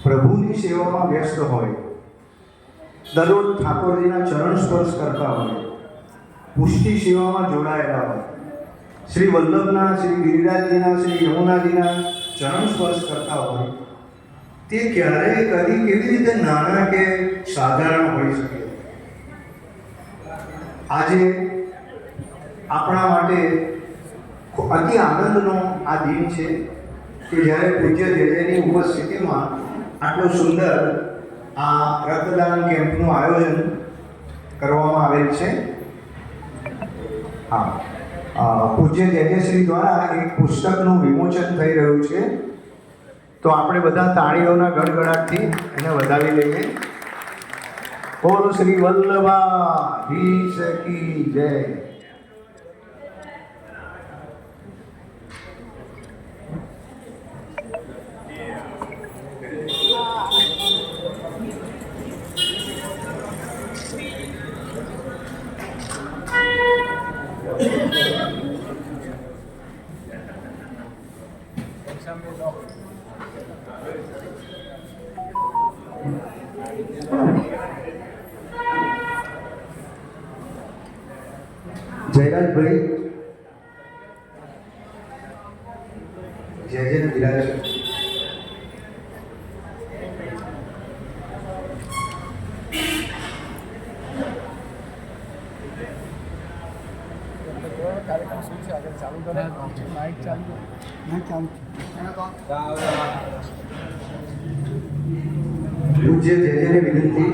પ્રભુની સેવામાં વ્યસ્ત હોય, દરરોજ ઠાકોરજીના ચરણ સ્પર્શ કરતા હોય, પુષ્ટિ સેવામાં જોડાયેલા હોય, શ્રી વલ્લભના, શ્રી ગિરિરાજજીના, શ્રી યમુનાજીના ચરણ સ્પર્શ કરતા હોય, તે ક્યારેય કદી કેવી રીતે નાના કે સાધારણ હોઈ શકે? આજે આપણા માટે અતિ આનંદનો આ દિન છે કે જ્યારે પૂજ્ય જયજયની ઉપસ્થિતિમાં આટલું સુંદર આ રક્તદાન કેમ્પનું આયોજન કરવામાં આવેલ છે. હા, પૂજ્ય જયજયશ્રી દ્વારા એક પુસ્તકનું વિમોચન થઈ રહ્યું છે, તો આપણે બધા તાળીઓના ગડગડાટથી એને વધાવી લઈએ. બોલ શ્રી વલ્લભાધીશ કી જય. જયરાજભાઈ જયજયને બિરાજ. કાર્યક્રમ શું છે આગળ ચાલુ કરે? માઇક ચાલુ પૂજ્ય જયજયને વિનંતી